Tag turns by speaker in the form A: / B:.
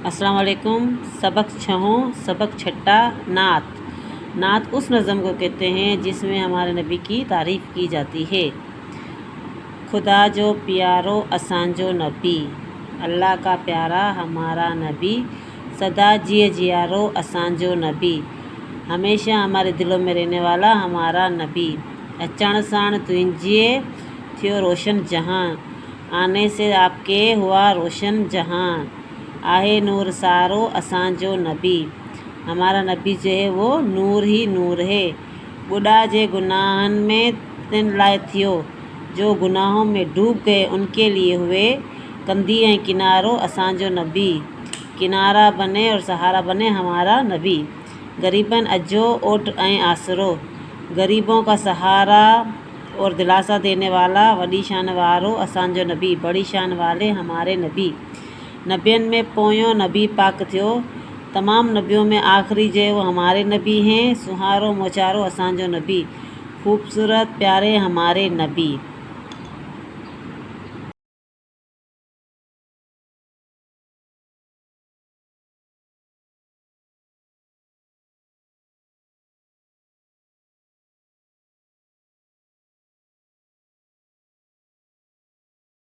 A: अस्सलाम वालेकुम। सबक छहों सबक छठा नात। नात उस नज़म को कहते हैं जिसमें हमारे नबी की तारीफ़ की जाती है। खुदा जो प्यारो असांजो नबी, अल्लाह का प्यारा हमारा नबी, सदा जिए जियारो असांजो नबी, हमेशा हमारे दिलों में रहने वाला हमारा नबी। अचण साण तुंहिंजे थियो रोशन जहां, आने से आपके हुआ रोशन जहां, आहे नूर सारो असांजो नबी, हमारा नबी जो है वो नूर ही नूर है। बुढ़ा जे गुनाहन में तिन लाइ थियो, जो गुनाहों में डूब गए उनके लिए हुए कंदी ऐं किनारो असांजो नबी, किनारा बने और सहारा बने हमारा नबी। गरीबन अजो ओट ऐं आसरो, गरीबों का सहारा और दिलासा देने वाला वॾी शान वारो असांजो नबी, बड़ी शान वाले हमारे नबी। नबियन में पोयों नबी पाक थियो, तमाम नबियों में आखिरी जो है वो हमारे नबी हैं। सुहारो मोचारो असांजो नबी, खूबसूरत प्यारे हमारे नबी।